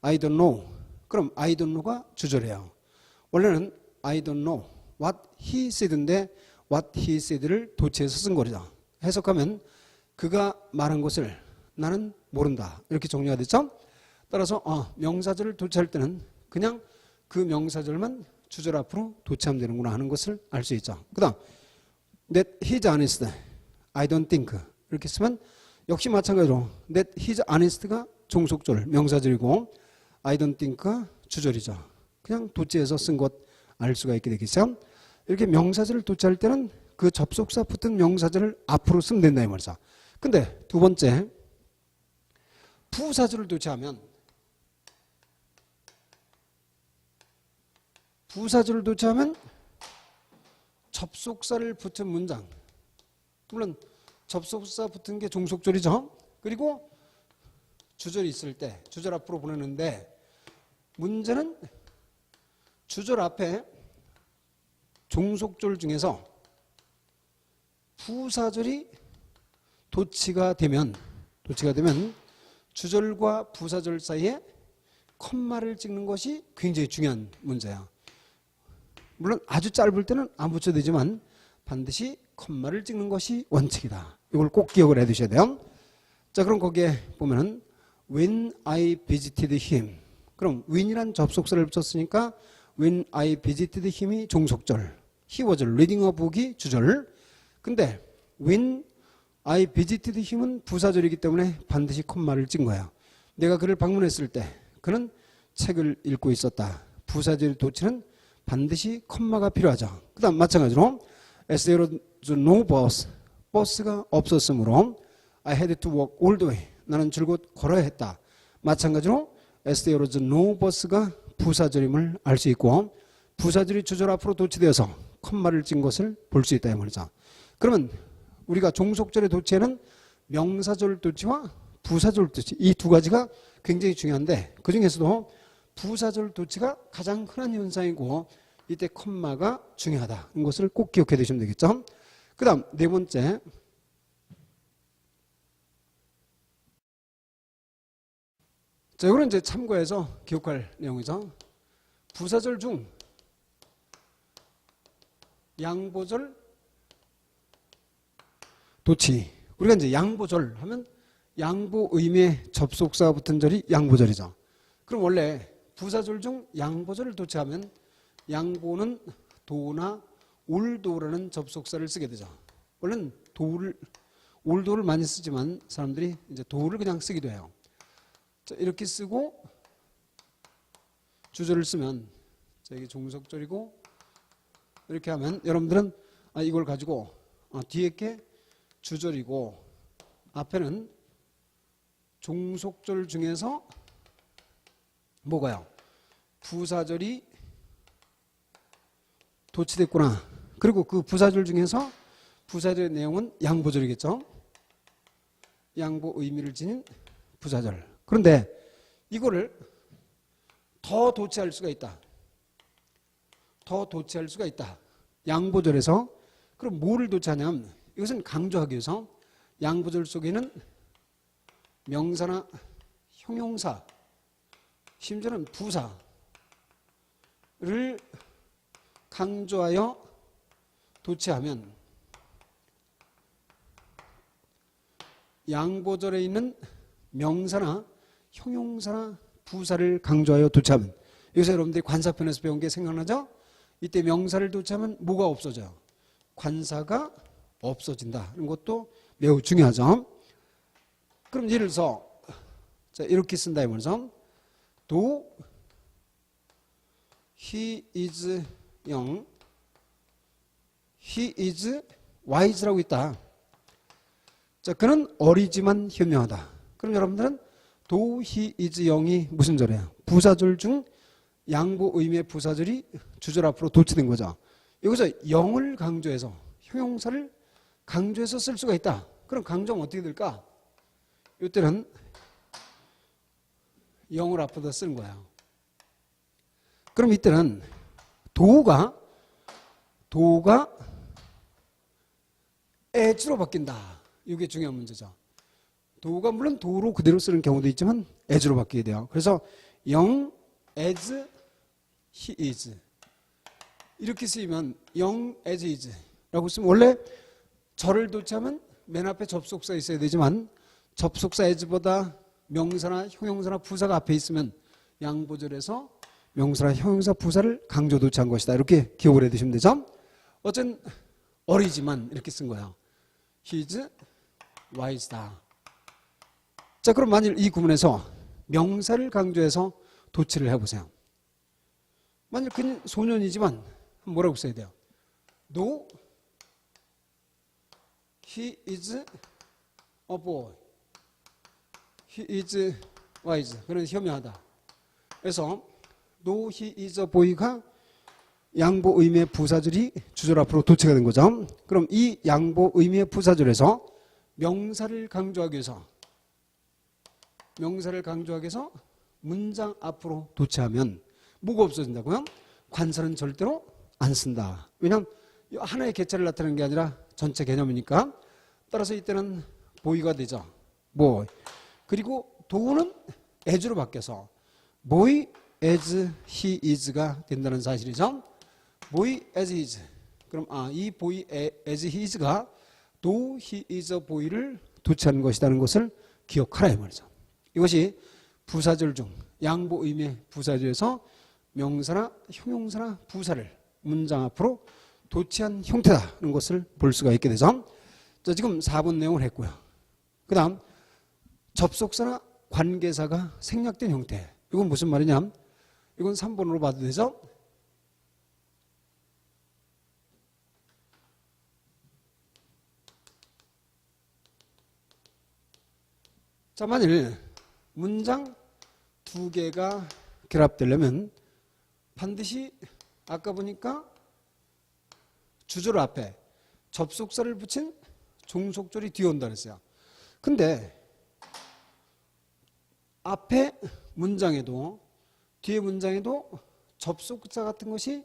I don't know. 그럼 I don't know가 주절이에요. 원래는 I don't know what he said인데 what he said를 도치해서 쓴 거죠. 해석하면 그가 말한 것을 나는 모른다. 이렇게 정리가 됐죠. 따라서 명사절을 도치할 때는 그냥 그 명사절만 주절 앞으로 도치하면 되는구나 하는 것을 알 수 있죠. 그 다음 that he's honest, I don't think 이렇게 쓰면 역시 마찬가지로 that he's honest가 종속절, 명사절이고 I don't think가 주절이죠. 그냥 도치해서 쓴 것 알 수가 있게 되겠죠. 이렇게 명사절을 도치할 때는 그 접속사 붙은 명사절을 앞으로 쓰면 된다 이 말이죠. 근데 두 번째 부사절을 도치하면 접속사를 붙은 문장, 물론 접속사 붙은 게 종속절이죠. 그리고 주절이 있을 때 주절 앞으로 보내는데 문제는 주절 앞에 종속절 중에서 부사절이 도치가 되면 주절과 부사절 사이에 컴마를 찍는 것이 굉장히 중요한 문제야. 물론 아주 짧을 때는 안 붙여도 되지만 반드시 컴마를 찍는 것이 원칙이다. 이걸 꼭 기억을 해 두셔야 돼요. 자, 그럼 거기에 보면은 when I visited him. 그럼 when이란 접속사를 붙였으니까 when I visited him이 종속절. He was reading a book이 주절. 근데 when I visited him은 부사절이기 때문에 반드시 콤마를 찍은 거예요. 내가 그를 방문했을 때 그는 책을 읽고 있었다. 부사절 도치는 반드시 콤마가 필요하죠. 그 다음 마찬가지로 As there was no bus. 버스가 없었으므로 I had to walk all the way. 나는 줄곧 걸어야 했다. 마찬가지로 as there was no bus가 부사절임을 알 수 있고 부사절이 주절 앞으로 도치되어서 컴마를 찐 것을 볼 수 있다 이 말이죠. 그러면 우리가 종속절의 도치에는 명사절 도치와 부사절 도치 이 두 가지가 굉장히 중요한데 그 중에서도 부사절 도치가 가장 흔한 현상이고 이때 컴마가 중요하다는 것을 꼭 기억해 두시면 되겠죠. 그 다음 네 번째 자, 이거는 이제 참고해서 기억할 내용이죠. 부사절 중 양보절 도치 우리가 이제 양보절 하면 양보 의미의 접속사가 붙은 절이 양보절이죠. 그럼 원래 부사절 중 양보절을 도치하면 양보는 도나 올도라는 접속사를 쓰게 되죠. 원래는 올도를 많이 쓰지만 사람들이 이제 도를 그냥 쓰기도 해요. 자, 이렇게 쓰고 주절을 쓰면 자, 이게 종속절이고 이렇게 하면 여러분들은 이걸 가지고 뒤에 게 주절이고 앞에는 종속절 중에서 뭐가요? 부사절이 도치됐구나. 그리고 그 부사절 중에서 부사절의 내용은 양보절이겠죠. 양보 의미를 지닌 부사절. 그런데 이거를 더 도치할 수가 있다. 더 도치할 수가 있다. 양보절에서 그럼 뭐를 도치하냐면 이것은 강조하기 위해서 양보절 속에는 명사나 형용사 심지어는 부사를 강조하여 도치하면 양보절에 있는 명사나 형용사나 부사를 강조하여 도치하면 여기서 여러분들이 관사편에서 배운 게 생각나죠? 이때 명사를 도치하면 뭐가 없어져요? 관사가 없어진다는 것도 매우 중요하죠. 그럼 예를 들어서 자, 이렇게 쓴다 이 말이죠. 도 he is young, he is wise라고 있다. 자, 그는 어리지만 현명하다. 그럼 여러분들은 도 he is young이 무슨 절이에요? 부사절 중 양보 의미의 부사절이 주절 앞으로 도치된 거죠. 여기서 영을 강조해서 형용사를 강조해서 쓸 수가 있다. 그럼 강조는 어떻게 될까? 이때는 영을 앞에다 쓰는 거예요. 그럼 이때는 도가 as로 바뀐다. 이게 중요한 문제죠. 도가 물론 도로 그대로 쓰는 경우도 있지만 as로 바뀌게 돼요. 그래서 young as he is 이렇게 쓰이면 young as is 라고 쓰면 원래 절을 도치하면 맨 앞에 접속사 있어야 되지만 접속사 as보다 명사나 형용사나 부사가 앞에 있으면 양보절에서 명사나 형용사 부사를 강조 도치한 것이다. 이렇게 기억을 해 두시면 되죠. 어쨌든 어리지만 이렇게 쓴 거예요. He is wise다. 자, 그럼 만일 이 구문에서 명사를 강조해서 도치를 해보세요. 만일 그는 소년이지만 뭐라고 써야 돼요? No, he is a boy. He is wise. 그는 현명하다. 그래서 no, he is a boy가 양보 의미의 부사절이 주절 앞으로 도치가 된 거죠. 그럼 이 양보 의미의 부사절에서 명사를 강조하기 위해서 문장 앞으로 도치하면 뭐가 없어진다고요? 관사는 절대로 안 쓴다. 왜냐하면 하나의 개체를 나타내는 게 아니라 전체 개념이니까. 따라서 이때는 보이가 되죠. boy. 그리고 도는 as로 바뀌어서 boy as he is가 된다는 사실이죠. boy as he is. 그럼 이 boy as he is가 do he is a boy를 도치하는 것이라는 것을 기억하라 이 말이죠. 이것이 부사절 중 양보 의미의 부사절에서 명사나 형용사나 부사를 문장 앞으로 도치한 형태다는 것을 볼 수가 있게 되죠. 자, 지금 4번 내용을 했고요. 그 다음 접속사나 관계사가 생략된 형태. 이건 무슨 말이냐? 이건 3번으로 봐도 되죠. 자, 만일 문장 두 개가 결합되려면 반드시 아까 보니까 주절 앞에 접속사를 붙인 종속절이 뒤에 온다 그랬어요. 근데 앞에 문장에도 뒤에 문장에도 접속사 같은 것이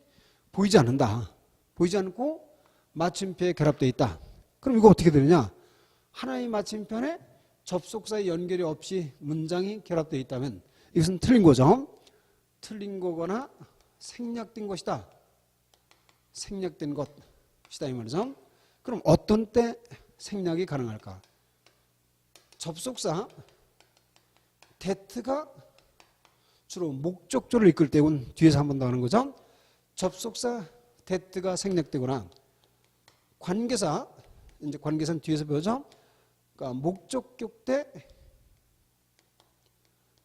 보이지 않는다. 보이지 않고 마침표에 결합되어 있다. 그럼 이거 어떻게 되느냐? 하나의 마침표에 접속사의 연결이 없이 문장이 결합되어 있다면 이것은 틀린 거죠. 틀린 거거나 생략된 것이다. 생략된 것이다 이 말이죠. 그럼 어떤 때 생략이 가능할까? 접속사 that가 주로 목적조를 이끌 때는 뒤에서 한 번 더 하는 거죠. 접속사 that가 생략되거나 관계사, 이제 관계사는 뒤에서 배우죠. 그러니까 목적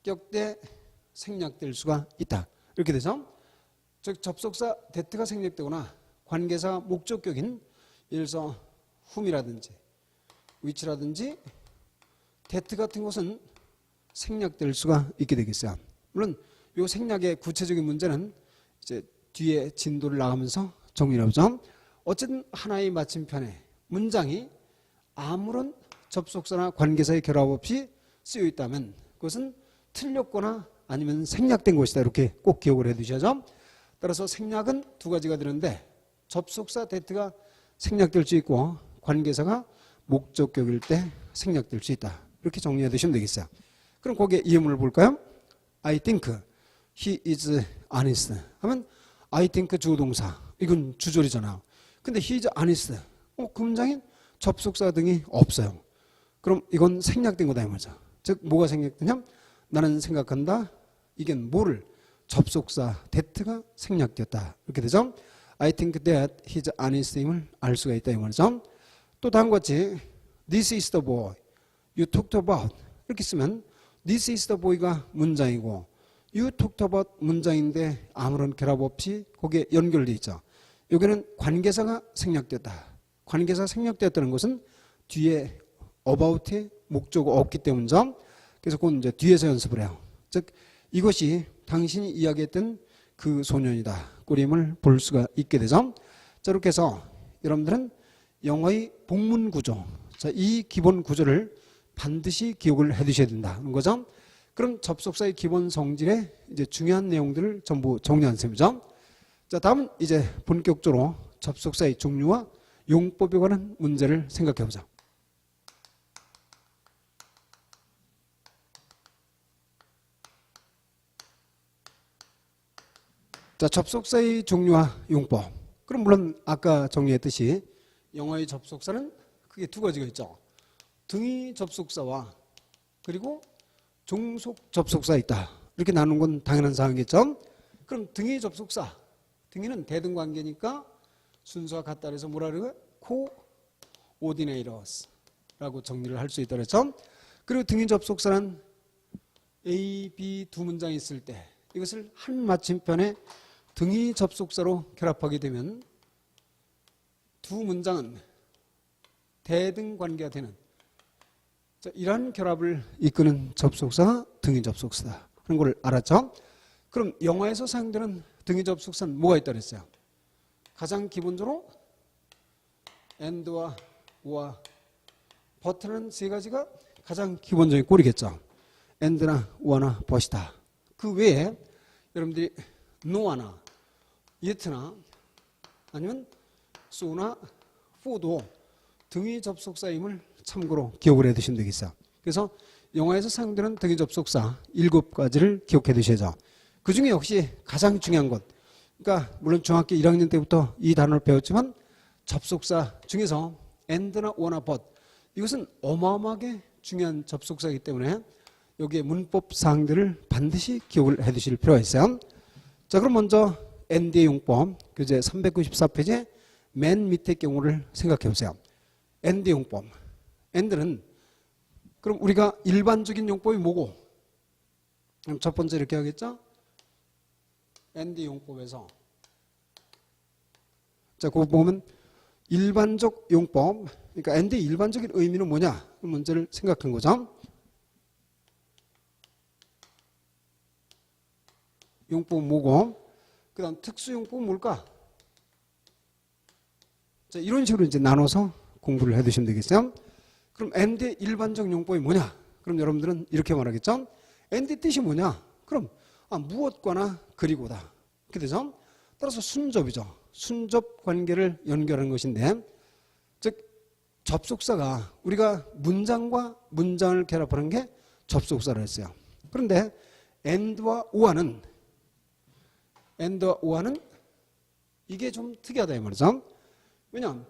격대 생략될 수가 있다. 이렇게 되죠. 즉 접속사 that가 생략되거나 관계사 목적격인 예를 들어서 whom이라든지 which라든지 that 같은 것은 생략될 수가 있게 되겠어요. 물론 이 생략의 구체적인 문제는 이제 뒤에 진도를 나가면서 정리를 하죠. 어쨌든 하나의 마침편에 문장이 아무런 접속사나 관계사의 결합 없이 쓰여 있다면 그것은 틀렸거나 아니면 생략된 것이다. 이렇게 꼭 기억을 해 두셔야죠. 따라서 생략은 두 가지가 되는데 접속사 that가 생략될 수 있고 관계사가 목적격일 때 생략될 수 있다. 이렇게 정리해 두시면 되겠어요. 그럼 거기에 이해문을 볼까요? I think he is honest 하면 I think 주어동사 이건 주절이잖아요. 근데 he is honest 그 문장에 접속사 등이 없어요. 그럼 이건 생략된 거다 이 말이죠. 즉 뭐가 생략되냐? 나는 생각한다. 이게 뭐를? 접속사 that가 생략되었다. 이렇게 되죠. I think that his honest임을 알 수가 있다 이 말이죠. 또 다음 같이 This is the boy you talked about 이렇게 쓰면 This is the boy가 문장이고 You talked about 문장인데 아무런 결합 없이 거기에 연결되어 있죠. 여기는 관계사가 생략되었다. 관계사 생략되었다는 것은 뒤에 about의 목적어 없기 때문이죠. 그래서 그건 이제 뒤에서 연습을 해요. 즉 이것이 당신이 이야기했던 그 소년이다. 꾸림을 볼 수가 있게 되죠. 자, 이렇게 해서 여러분들은 영어의 복문 구조, 자, 이 기본 구조를 반드시 기억을 해 두셔야 된다는 거죠. 그럼 접속사의 기본 성질의 이제 중요한 내용들을 전부 정리한 셈이죠. 자, 다음은 이제 본격적으로 접속사의 종류와 용법에 관한 문제를 생각해 보자. 자, 접속사의 종류와 용법. 그럼 물론 아까 정리했듯이 영어의 접속사는 크게 두 가지가 있죠. 등위 접속사와 그리고 종속 접속사 있다. 이렇게 나누는 건 당연한 사항이겠죠. 그럼 등위 접속사, 등위는 대등 관계니까 순서가 같다 그래서 뭐라 그래요? coordinators라고 정리를 할 수 있다 그랬죠. 그리고 등위 접속사는 A, B 두 문장이 있을 때 이것을 한 마침편에 등위 접속사로 결합하게 되면 두 문장은 대등 관계가 되는, 자, 이러한 결합을 이끄는 접속사가 등위 접속사다 하는 걸 알았죠? 그럼 영어에서 사용되는 등위 접속사는 뭐가 있다 그랬어요? 가장 기본적으로 and와 or와 but는 세 가지가 가장 기본적인 꼴이겠죠. and나 or나 but이다. 그 외에 여러분들이 no나 yet나 아니면 so나 for도 등위 접속사임을 참고로 기억을 해 두시면 되겠어요. 그래서 영어에서 사용되는 등위 접속사 7가지를 기억해 두셔야죠. 그 중에 역시 가장 중요한 것, 그러니까 물론 중학교 1학년 때부터 이 단어를 배웠지만 접속사 중에서 and나 or나 but 이것은 어마어마하게 중요한 접속사이기 때문에 여기에 문법 사항들을 반드시 기억을 해 두실 필요가 있어요. 자, 그럼 먼저 and의 용법 교재 394페이지 맨 밑에 경우를 생각해 보세요. and 용법. and는 그럼 우리가 일반적인 용법이 뭐고? 그럼 첫 번째 이렇게 하겠죠? and 용법에서 자, 그거 보면 일반적 용법, 그러니까 and의 일반적인 의미는 뭐냐? 그 문제를 생각한 거죠. 용법은 뭐고, 그 다음 특수용법은 뭘까? 자, 이런 식으로 이제 나눠서 공부를 해 두시면 되겠어요. 그럼 and의 일반적 용법이 뭐냐? 그럼 여러분들은 이렇게 말하겠죠? and의 뜻이 뭐냐? 그럼 무엇과나 그리고다. 이렇게 되죠? 따라서 순접이죠. 순접 관계를 연결하는 것인데, 즉 접속사가 우리가 문장과 문장을 결합하는 게 접속사를 했어요. 그런데 and와 or는 이게 좀 특이하다 이 말이죠. 왜냐하면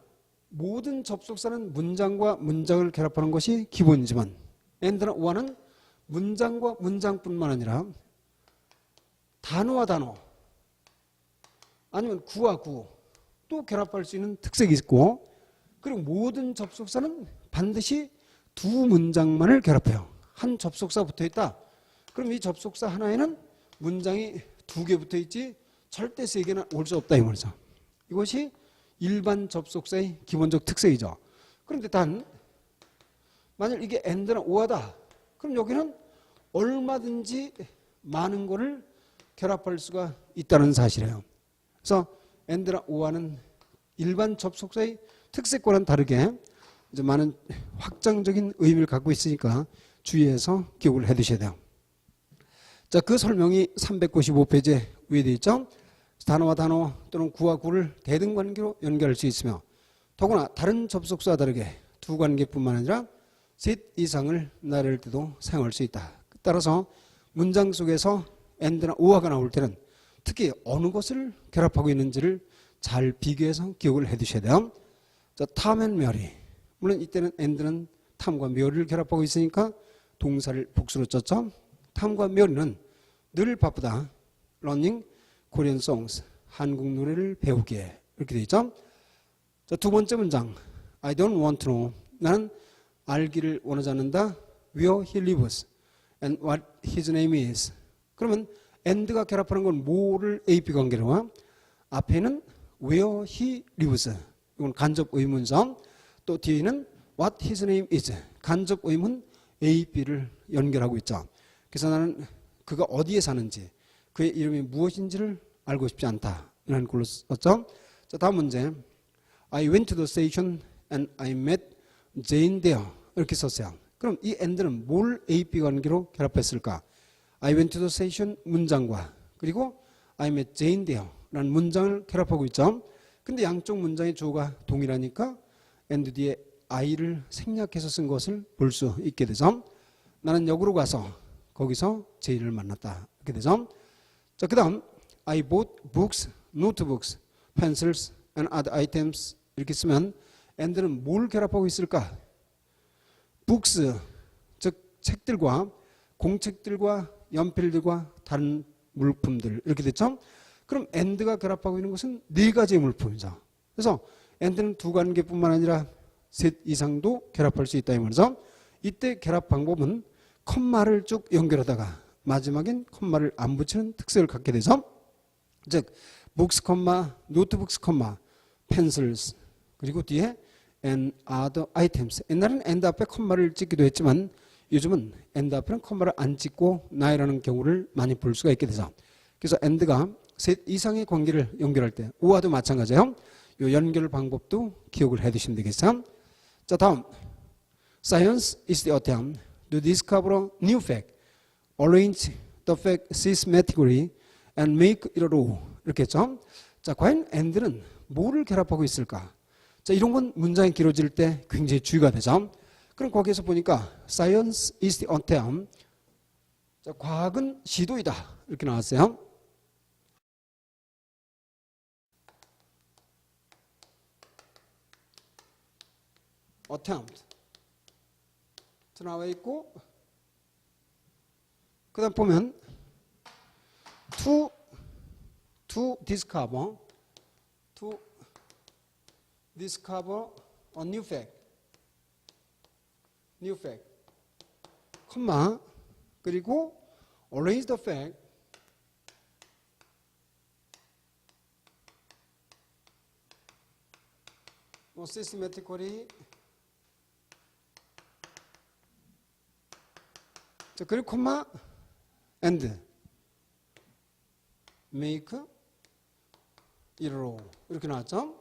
모든 접속사는 문장과 문장을 결합하는 것이 기본이지만 and나 or는 문장과 문장뿐만 아니라 단어와 단어 아니면 구와 구 또 결합할 수 있는 특색이 있고, 그리고 모든 접속사는 반드시 두 문장만을 결합해요. 한 접속사 붙어 있다. 그럼 이 접속사 하나에는 문장이 두 개 붙어 있지 절대 세 개는 올 수 없다 이 말이죠. 이것이 일반 접속사의 기본적 특색이죠. 그런데 단 만약 이게 and나 or다. 그럼 여기는 얼마든지 많은 거를 결합할 수가 있다는 사실이에요. 그래서 and나 or는 일반 접속사의 특색과는 다르게 이제 많은 확장적인 의미를 갖고 있으니까 주의해서 기억을 해 두셔야 돼요. 자, 그 설명이 395페이지에 위에 되어 있죠. 단어와 단어 또는 구와 구를 대등관계로 연결할 수 있으며 더구나 다른 접속사와 다르게 두 관계뿐만 아니라 셋 이상을 나열할 때도 사용할 수 있다. 따라서 문장 속에서 and나 or가 나올 때는 특히 어느 것을 결합하고 있는지를 잘 비교해서 기억을 해 두셔야 돼요. 자, Tom and Mary. 물론 이때는 and는 탐과 메리를 결합하고 있으니까 동사를 복수로 썼죠. 탐과 메리는 늘 바쁘다. Learning Korean songs. 한국 노래를 배우기에. 이렇게 되어 있죠. 자, 두 번째 문장. I don't want to know. 나는 알기를 원하지 않는다. Where he lives and what his name is. 그러면 and가 결합하는 건 뭐를 AP 관계로 와? 앞에는 where he lives. 이건 간접 의문성. 또 뒤에는 what his name is. 간접 의문 AP를 연결하고 있죠. 그래서 나는 그가 어디에 사는지, 그의 이름이 무엇인지를 알고 싶지 않다. 이라는 걸로 썼죠. 자, 다음 문제. I went to the station and I met Jane there. 이렇게 썼어요. 그럼 이 and는 뭘 AP 관계로 결합했을까? I went to the station 문장과 그리고 I met Jane there 라는 문장을 결합하고 있죠. 근데 양쪽 문장의 주어가 동일하니까 and 뒤에 I를 생략해서 쓴 것을 볼 수 있게 되죠. 나는 역으로 가서 거기서 제인을 만났다. 이렇게 되죠. 자, 그 다음 I bought books, notebooks, pencils and other items 이렇게 쓰면 and는 뭘 결합하고 있을까? books, 즉 책들과 공책들과 연필들과 다른 물품들 이렇게 됐죠? 그럼 and가 결합하고 있는 것은 네 가지의 물품이죠. 그래서 and는 두 관계뿐만 아니라 셋 이상도 결합할 수 있다 이 말이죠. 이때 결합 방법은 컴마를 쭉 연결하다가 마지막엔 컴마를 안 붙이는 특색을 갖게 되죠. 즉 books, notebooks, pencils 그리고 뒤에 and other items. 옛날에는 and 앞에 컴마를 찍기도 했지만 요즘은 and 앞에는 컴마를 안 찍고 나이라는 경우를 많이 볼 수가 있게 되죠. 그래서 and가 셋 이상의 관계를 연결할 때 or도 마찬가지예요. 이 연결 방법도 기억을 해 두시면 되겠어요. 자, 다음 Science is the attempt to discover a new fact, arrange the fact systematically and make it a law. 이렇게 했죠. 자, 과연 and는 뭐를 결합하고 있을까? 자, 이런 건 문장이 길어질 때 굉장히 주의가 되죠. 그럼 거기에서 보니까 Science is the attempt. 자, 과학은 시도이다. 이렇게 나왔어요. attempt 나와 있고 그 다음 보면 to discover a new fact 콤마 그리고 arrange the fact systematically. 자, 그리고 콤마 and make it으로 이렇게 나왔죠.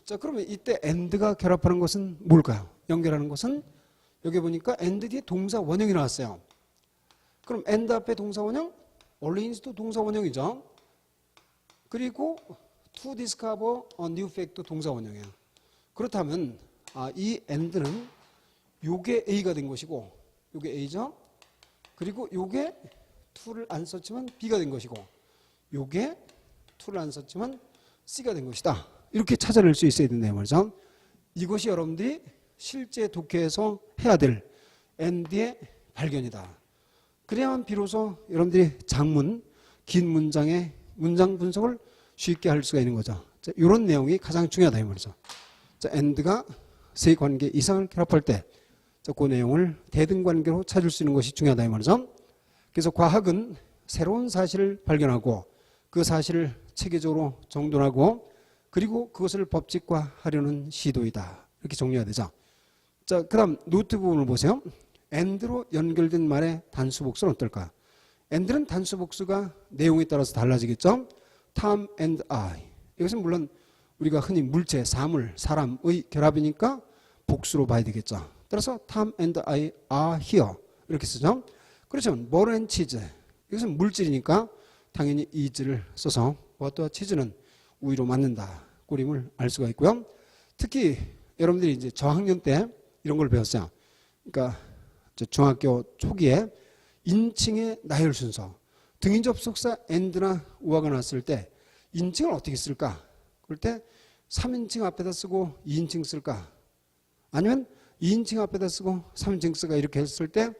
자, 그러면 이때 and가 결합하는 것은 뭘까요? 연결하는 것은 여기 보니까 and 뒤에 동사 원형이 나왔어요. 그럼 and 앞에 동사 원형, orleans도 동사 원형이죠. 그리고 to discover a new fact도 동사 원형이에요. 그렇다면 이 and는 요게 A가 된 것이고 요게 A죠. 그리고 요게 to를 안 썼지만 B가 된 것이고 요게 to를 안 썼지만 C가 된 것이다. 이렇게 찾아낼 수 있어야 된다는 말이죠. 이것이 여러분들이 실제 독해에서 해야 될 and의 발견이다. 그래야만 비로소 여러분들이 장문, 긴 문장의 문장 분석을 쉽게 할 수가 있는 거죠. 자, 이런 내용이 가장 중요하다 이 말이죠. 자, and가 세 관계 이상을 결합할 때 그 내용을 대등관계로 찾을 수 있는 것이 중요하다 이 말이죠. 그래서 과학은 새로운 사실을 발견하고 그 사실을 체계적으로 정돈하고 그리고 그것을 법칙화하려는 시도이다. 이렇게 정리해야 되죠. 자, 그 다음 노트 부분을 보세요. and로 연결된 말의 단수복수는 어떨까? and는 단수복수가 내용에 따라서 달라지겠죠. Tom and I. 이것은 물론 우리가 흔히 물체, 사물, 사람의 결합이니까 복수로 봐야 되겠죠. 따라서 Tom and I are here. 이렇게 쓰죠. 그렇지만 butter and cheese. 이것은 물질이니까 당연히 is를 써서 버터와 치즈는 우위로 맞는다. 꾸림을 알 수가 있고요. 특히 여러분들이 이제 저학년 때 이런 걸 배웠어요. 그러니까 중학교 초기에 인칭의 나열 순서. 등인 접속사 and나 우아가 나왔을 때 인칭을 어떻게 쓸까? 그럴 때 3인칭 앞에다 쓰고 2인칭 쓸까? 아니면 2인칭 앞에다 쓰고 3인칭 쓸까? 이렇게 했을 때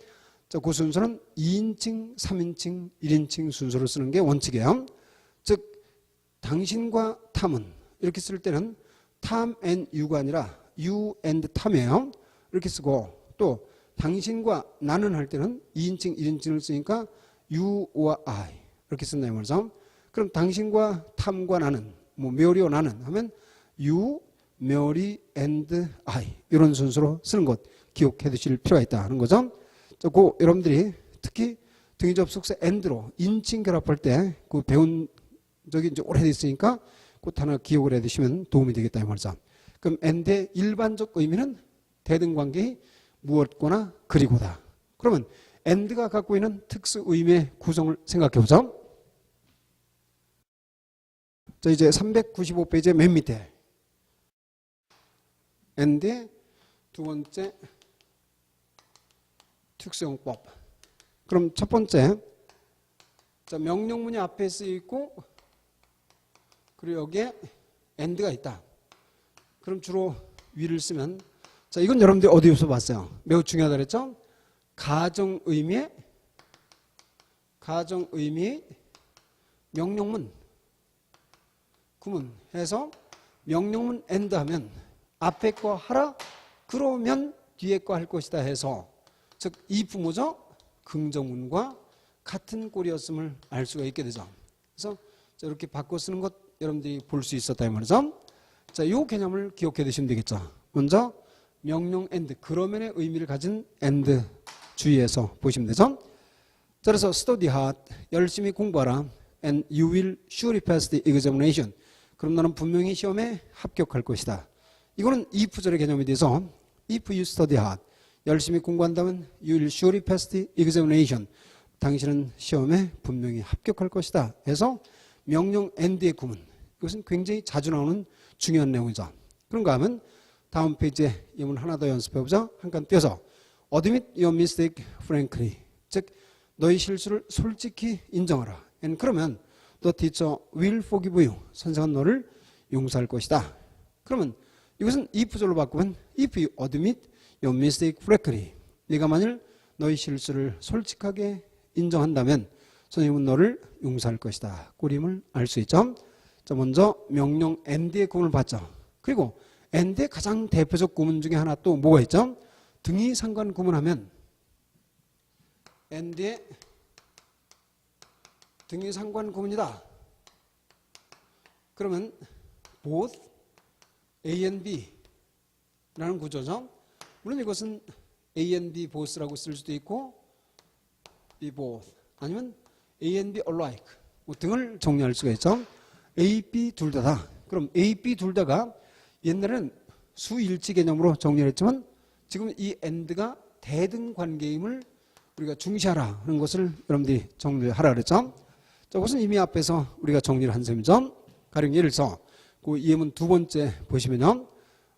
그 순서는 2인칭, 3인칭, 1인칭 순서로 쓰는 게 원칙이에요. 즉 당신과 탐은 이렇게 쓸 때는 Tom and you가 아니라 you and Tom이에요. 이렇게 쓰고 또 당신과 나는 할 때는 2인칭, 1인칭을 쓰니까 you와 I 이렇게 쓴다 이 말이죠. 그럼 당신과 탐과 나는 뭐 메리와 나는 하면 you, 메리 and I 이런 순서로 쓰는 것 기억해 두실 필요가 있다는 거죠. 그 여러분들이 특히 등위 접속사 and로 인칭 결합할 때 그 배운 적이 이제 오래됐으니까 그 하나 기억을 해 두시면 도움이 되겠다 이 말이죠. 그럼 and의 일반적 의미는 대등관계의 무엇거나 그리고다. 그러면 and가 갖고 있는 특수 의미의 구성을 생각해 보죠. 자, 이제 395페이지 맨 밑에 and의 두 번째 특수용법. 그럼 첫 번째, 자, 명령문이 앞에 쓰여 있고 그리고 여기에 and가 있다. 그럼 주로 위를 쓰면, 자, 이건 여러분들이 어디에서 봤어요? 매우 중요하다 그랬죠? 가정의미의 명령문 구문 해서 명령문 and 하면 앞에 거 하라 그러면 뒤에 거 할 것이다 해서 즉 이 부모죠 긍정문과 같은 꼴이었음을 알 수가 있게 되죠. 그래서 이렇게 바꿔 쓰는 것 여러분들이 볼 수 있었다 이 말이죠. 자, 이 개념을 기억해 두시면 되겠죠. 먼저 명령 and 그러면의 의미를 가진 and 주의해서 보시면 되죠. 자, 그래서 study hard 열심히 공부하라 and you will surely pass the examination. 그럼 너는 분명히 시험에 합격할 것이다. 이거는 if절의 개념에 대해서 if you study hard 열심히 공부한다면 you will surely pass the examination. 당신은 시험에 분명히 합격할 것이다. 해서 명령 and의 구문. 이것은 굉장히 자주 나오는 중요한 내용이죠. 그런가 하면 다음 페이지에 예문 하나 더 연습해보자. 한 칸 띄어서 admit your mistake frankly. 즉 너희 실수를 솔직히 인정하라. And 그러면 the teacher will forgive you. 선생은 너를 용서할 것이다. 그러면 이것은 if절로 바꾸면 if you admit your mistake frankly. 네가 만일 너희 실수를 솔직하게 인정한다면 선생님은 너를 용서할 것이다. 꾸림을 알 수 있죠. 자, 먼저 명령 and의 구문을 봤죠. 그리고 and의 가장 대표적 구문 중에 하나 또 뭐가 있죠? 등위 상관 구문하면 and의 등위 상관 구문이다. 그러면 both A and B라는 구조죠. 물론 이것은 A and B both라고 쓸 수도 있고 B both 아니면 A and B alike 뭐 등을 정리할 수가 있죠. A, B 둘 다다. 그럼 A, B 둘 다가 옛날에는 수일치 개념으로 정리를 했지만 지금 이 AND가 대등 관계임을 우리가 중시하라 하는 것을 여러분들이 정리하라 그랬죠. 자, 그것은 이미 앞에서 우리가 정리를 한 셈이죠. 가령 예를 들어서 그 예문 두 번째 보시면요.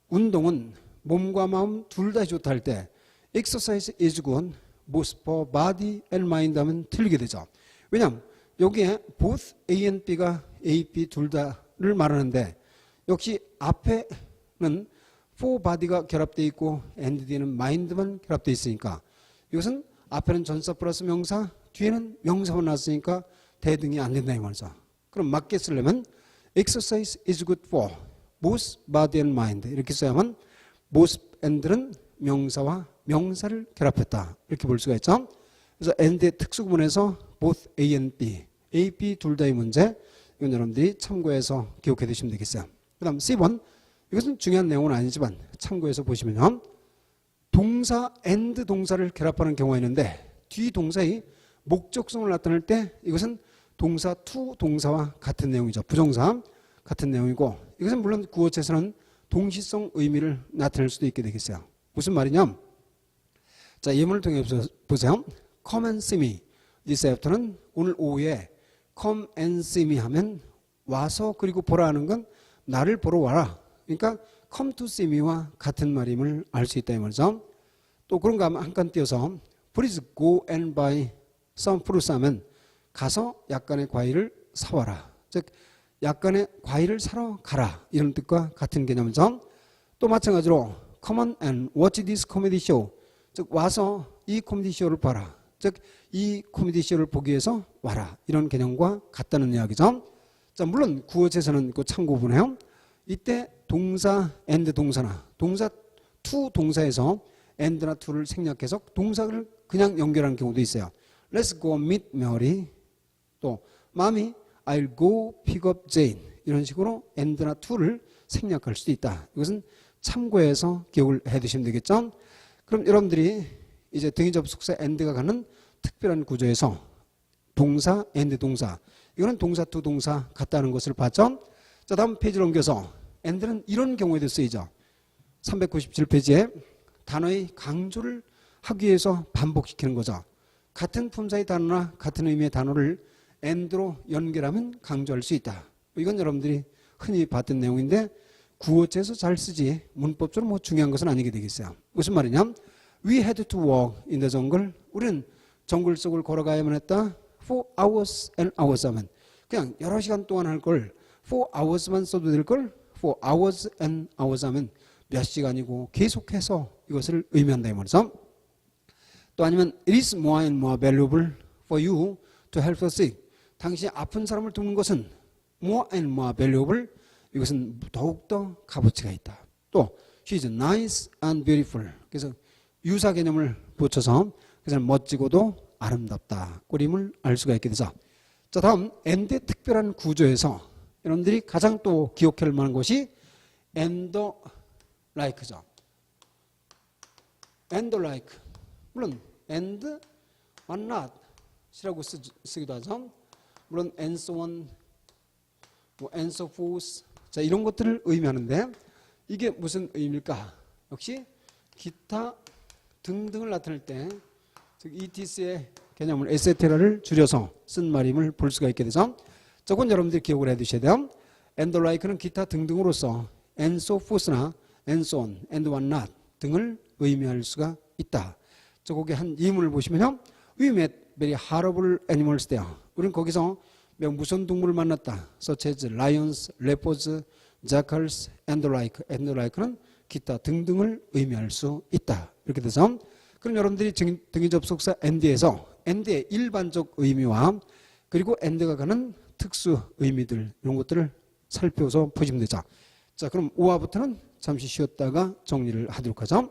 운동은 몸과 마음 둘 다 좋다 할 때 exercise is good both for body and mind 하면 틀리게 되죠. 왜냐하면 여기에 both A and B가 A, B 둘 다를 말하는데 역시 앞에는 for body가 결합되어 있고 and D는 mind만 결합되어 있으니까 이것은 앞에는 전사 플러스 명사 뒤에는 명사만 나왔으니까 대등이 안 된다 이 말이죠. 그럼 맞게 쓰려면 exercise is good for both body and mind 이렇게 써야만 both and는 명사와 명사를 결합했다 이렇게 볼 수가 있죠. 그래서 and의 특수구문에서 both A and B, A, B 둘 다의 문제 이건 여러분들이 참고해서 기억해 두시면 되겠어요. 그 다음 C번 이것은 중요한 내용은 아니지만 참고해서 보시면요. 동사 and 동사를 결합하는 경우가 있는데 뒤 동사의 목적성을 나타낼 때 이것은 동사 to 동사와 같은 내용이죠. 부정사 같은 내용이고 이것은 물론 구어체에서는 동시성 의미를 나타낼 수도 있게 되겠어요. 무슨 말이냐? 자, 예문을 통해 보세요. Come and see me. this afternoon 오늘 오후에 come and see me 하면 와서 그리고 보라 하는 건 나를 보러 와라. 그러니까 come to see me와 같은 말임을 알 수 있다 이 말이죠. 또 그런가 하면 한 칸 띄어서 please go and buy some fruits 하면 가서 약간의 과일을 사와라. 즉 약간의 과일을 사러 가라 이런 뜻과 같은 개념이죠. 또 마찬가지로 come on and watch this comedy show. 즉 와서 이 코미디 쇼를 봐라. 즉 이 코미디 쇼를 보기 위해서 와라. 이런 개념과 같다는 이야기죠. 자, 물론 구어체에서는 그 참고 부분이에요. 이때 동사 and 동사나 동사 to 동사에서 and나 to를 생략해서 동사를 그냥 연결하는 경우도 있어요. Let's go meet Mary. 또 Mommy, I'll go pick up Jane. 이런 식으로 and나 to를 생략할 수도 있다. 이것은 참고해서 기억을 해 두시면 되겠죠. 그럼 여러분들이 이제 등위 접속사 and가 가는 특별한 구조에서 동사 and 동사 이거는 동사 to 동사 같다는 것을 봤죠. 자, 다음 페이지로 옮겨서 and는 이런 경우에도 쓰이죠. 397페이지에 단어의 강조를 하기 위해서 반복시키는 거죠. 같은 품사의 단어나 같은 의미의 단어를 and로 연결하면 강조할 수 있다. 이건 여러분들이 흔히 봤던 내용인데 구어체에서 잘 쓰지 문법적으로 뭐 중요한 것은 아니게 되겠어요. 무슨 말이냐? We had to walk in the jungle. 우리는 정글 속을 걸어가야만 했다. For hours and hours 하면 그냥 여러 시간 동안 할 걸 for hours만 써도 될 걸 for hours and hours 하면 몇 시간이고 계속해서 이것을 의미한다 이 말이죠. 또 아니면 it is more and more valuable for you to help the sick. 당신이 아픈 사람을 돕는 것은 more and more valuable. 이것은 더욱더 값어치가 있다. 또 she is nice and beautiful. 그래서 유사 개념을 붙여서 그래서 멋지고도 아름답다. 꼴임을 알 수가 있게 되죠. 자, 다음 and의 특별한 구조에서 여러분들이 가장 또 기억할 만한 것이 and like죠. and like. 물론 and or not 이라고 쓰기도 하죠. 물론 and so on, 뭐 and so forth. 자, 이런 것들을 의미하는데 이게 무슨 의미일까? 역시 기타 등등을 나타낼 때 즉 etc의 개념을 etc를 줄여서 쓴 말임을 볼 수가 있게 되죠. 저건 여러분들이 기억을 해 두셔야 돼요. and like는 기타 등등으로서 and so forth나 and so on, and what not 등을 의미할 수가 있다. 저 거기 한 예문을 보시면요. We met very horrible animals there. 우리는 거기서 몇 무서운 동물을 만났다. such as lions, leopards, jackals, and the like. and the like는 기타 등등을 의미할 수 있다. 이렇게 돼서 그럼 여러분들이 등위 접속사 and에서 and의 일반적 의미와 그리고 and가 가는 특수 의미들 이런 것들을 살펴서 보시면 되죠. 자, 그럼 5화부터는 잠시 쉬었다가 정리를 하도록 하죠.